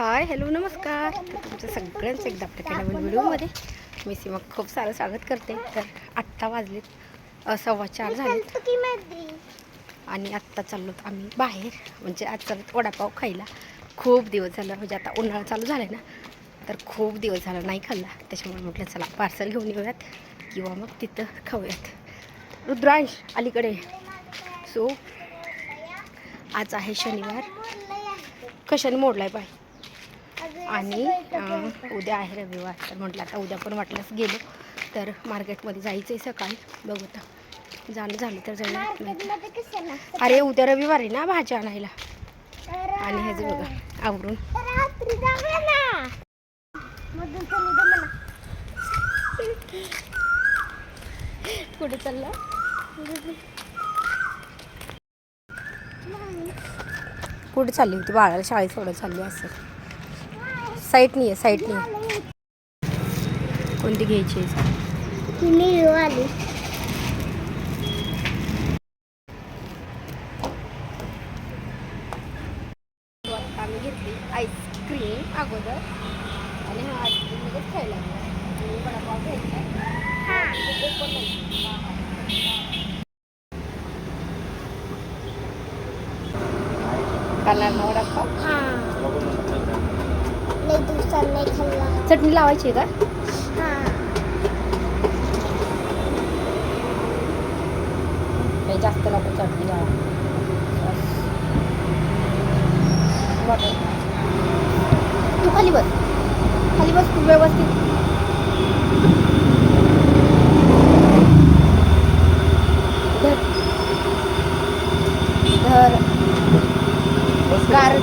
Hi hello नमस्कार. तर तुमचं सगळ्यांचं एकदा आपल्या नवीन व्हिडिओमध्ये मी सीमा खूप सारं स्वागत करते. तर आत्ता वाजलेत 4:15 झालेत आणि आत्ता चाललो आम्ही बाहेर, म्हणजे आज चालत वडापाव खायला. खूप दिवस झालं, म्हणजे आता उन्हाळा चालू झाला आहे ना, तर खूप दिवस झाला नाही खाल्ला. त्याच्यामुळे म्हटलं चला पार्सल घेऊन येऊयात किंवा मग तिथं खाऊयात. रुद्रांश अलीकडे. सो आज आहे शनिवार. कशाने मोडलाय पाय. आणि उद्या आहे रविवार. तर म्हटलं आता उद्या पण वाटल्यास गेलो तर मार्केटमध्ये जायचं आहे सकाळी. बघू आता जाणं झालं तर जाऊया. अरे उद्या रविवार आहे ना, भाज्या आणायला. आणि ह्याचं बघा आवरून कुठे चाललं. कुठे चालली होती बाळाला शाळेत सोडत चालली असं. साईटनी आहे, साईटनी आहे. कोणती घ्यायची आली. आम्ही घेतली आईस्क्रीम अगोदर आणि हा आईस्क्रीममध्येच खायला लागला आणि वडापाव घ्यायचा. खाणार ना वडापाव. चटणी लावायची का. काही जास्त नको चटणी लावा. तू खाली बस, खाली बस तू व्यवस्थित. धर गार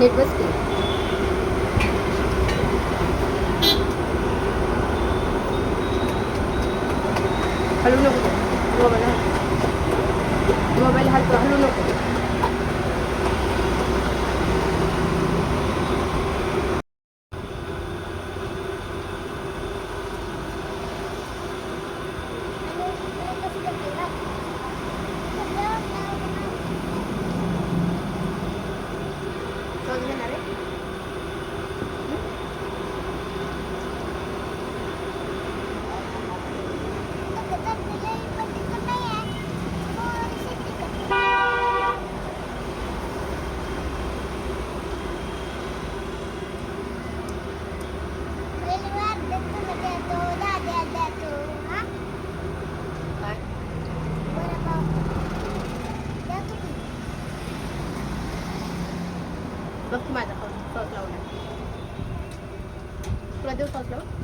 नीट बस की. हलू नको मोबाईल हलतो, हलू नको. बघ की माझा सॉस लावला. तुला देऊ सॉस लावून.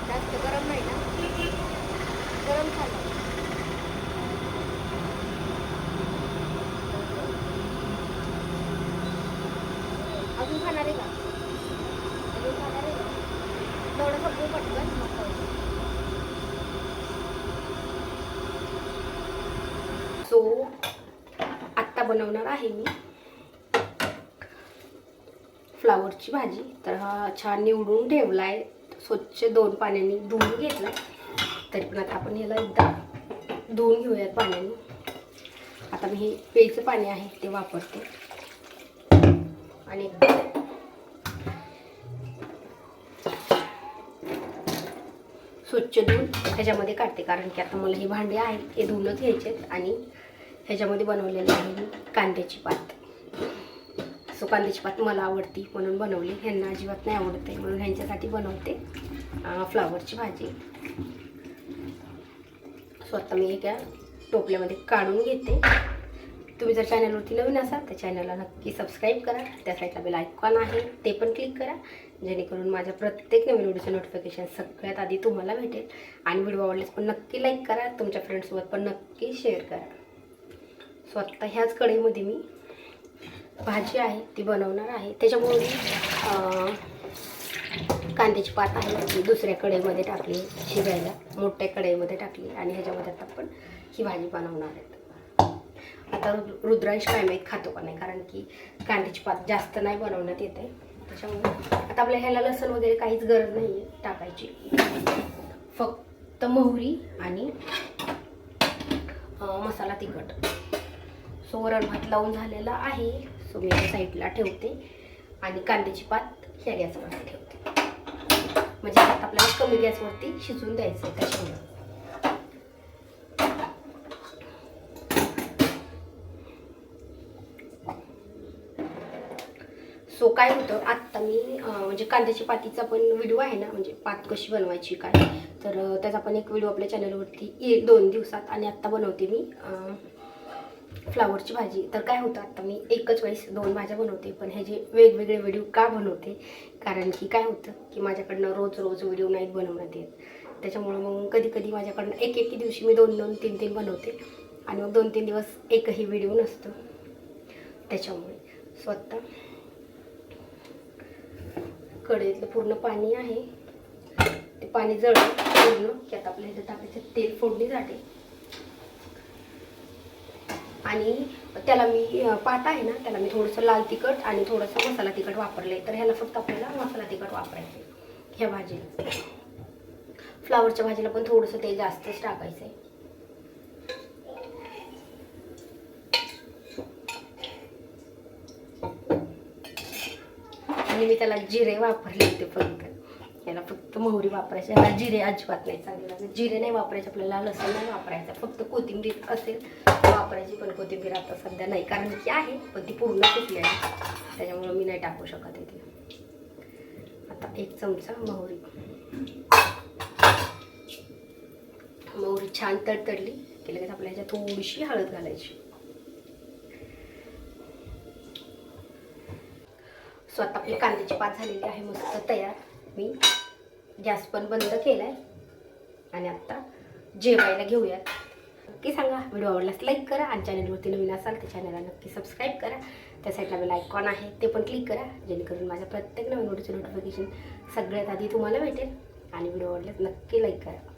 जास्त गरम नाही ना, गरम खाल्लं. बनवणार आहे मी फ्लावरची भाजी. तर हा छान निवडून ठेवला आहे, स्वच्छ 2 पाण्याने धुवून घेतला. तरी पण आता आपण ह्याला एकदा धुवून घेऊयात पाण्याने. आता मी हे प्यायचं पाणी आहे ते वापरते आणि स्वच्छ धुवून ह्याच्यामध्ये काढते, कारण की आता मला हे भांडे आहेत हे धुवूनच घ्यायचे आहेत. आणि ह्याच्यामध्ये बनवलेलं आहे मी कांद्याची पात. सो कांद्याची पात मला आवडती म्हणून बनवली, ह्यांना अजिबात नाही आवडत आहे म्हणून ह्यांच्यासाठी बनवते फ्लावरची भाजी. सो आता मी एका टोपल्यामध्ये काढून घेते. तुम्ही जर चॅनलवरती नवीन असाल तर चॅनलला नक्की सबस्क्राईब करा. त्या साईडला बेल आयकॉन आहे ते पण क्लिक करा, जेणेकरून माझ्या प्रत्येक नवीन व्हिडिओचं नोटिफिकेशन सगळ्यात आधी तुम्हाला भेटेल. आणि व्हिडिओ आवडल्यास पण नक्की लाईक करा, तुमच्या फ्रेंड्ससोबत पण नक्की शेअर करा. सो आत्ता ह्याच कढईमध्ये मी भाजी आहे ती बनवणार आहे. त्याच्यामुळे कांद्याची पात आहे ती दुसऱ्या कढईमध्ये टाकली शिजायला, मोठ्या कढईमध्ये टाकली आणि ह्याच्यामध्ये आता आपण ही भाजी बनवणार आहे. आता रुद्रांश काय माहीत खातो का नाही, कारण की कांद्याची पात जास्त नाही बनवण्यात येत आहे. त्याच्यामुळे आता आपल्या ह्याला लसूण वगैरे काहीच गरज नाही आहे टाकायची, फक्त मोहरी आणि मसाला तिखट. सो वरण भात लावून झालेला आहे. सो मी या साईडला ठेवते आणि कांद्याची पात ह्या गॅसवरती ठेवते, म्हणजे आता आपल्याला कमी गॅसवरती शिजवून द्यायचं आहे. त्याच्यामुळे सो काय होतं, आत्ता मी म्हणजे कांद्याची पातीचा पण व्हिडिओ आहे ना, म्हणजे पात कशी बनवायची काय, तर त्याचा पण एक व्हिडिओ आपल्या चॅनलवरती येईल 2 दिवसात. आणि आत्ता बनवते मी फ्लावरची भाजी. तर काय होतं, आता मी एकच वेळेस 2 भाज्या बनवते, पण ह्याचे वेगवेगळे व्हिडिओ का बनवते, कारण की काय होतं की माझ्याकडनं रोज व्हिडिओ नाहीत बनवण्यात येत. त्याच्यामुळं मग कधी कधी माझ्याकडनं एक दिवशी मी 2-2, 3-3 बनवते आणि मग 2-3 दिवस एकही व्हिडिओ नसतो. त्याच्यामुळे स्वतः कढईतलं पूर्ण पाणी आहे ते पाणी जळलं पूर्ण की आता आपल्या इथं टाकायचं तेल फोडणीसाठी. आणि त्याला मी पाट आहे ना, त्याला मी थोडंसं लाल तिखट आणि थोडंसं मसाला तिखट वापरले. तर ह्याला फक्त आपल्याला मसाला तिखट वापरायचं ह्या भाजीला. फ्लावरच्या भाजीला पण थोडंसं तेल जास्तच टाकायचं आहे. आणि मी त्याला जिरे वापरले होते फक्त, याला फक्त मोहरी वापरायची, याला जिरे अजिबात नाही चांगले. जिरे नाही वापरायचे आपल्याला, लसूण नाही वापरायचं, फक्त कोथिंबीर असेल वापरायची. पण कोथिंबीर आता सध्या नाही, कारण की आहे पण ती पूर्ण सुकली आहे, त्याच्यामुळं मी नाही टाकू शकत आहे ती. आता 1 चमचा मोहरी छान तडतडली की लगेच आपल्या ह्याच्यात थोडीशी हळद घालायची. सो आता आपली कांद्याची पात झालेली आहे मस्त तयार. मी गॅस पण बंद केला आहे आणि आता जेवायला घेऊयात. नक्की सांगा, व्हिडिओ आवडल्यास लाईक करा आणि चॅनलवरती नवीन असाल तर चॅनलला नक्की सबस्क्राईब करा. त्या साईडला बेल आयकॉन आहे ते पण क्लिक करा, जेणेकरून माझ्या प्रत्येक नवीन व्हिडिओचं नोटिफिकेशन सगळ्यात आधी तुम्हाला भेटेल. आणि व्हिडिओ आवडल्यास नक्की लाईक करा.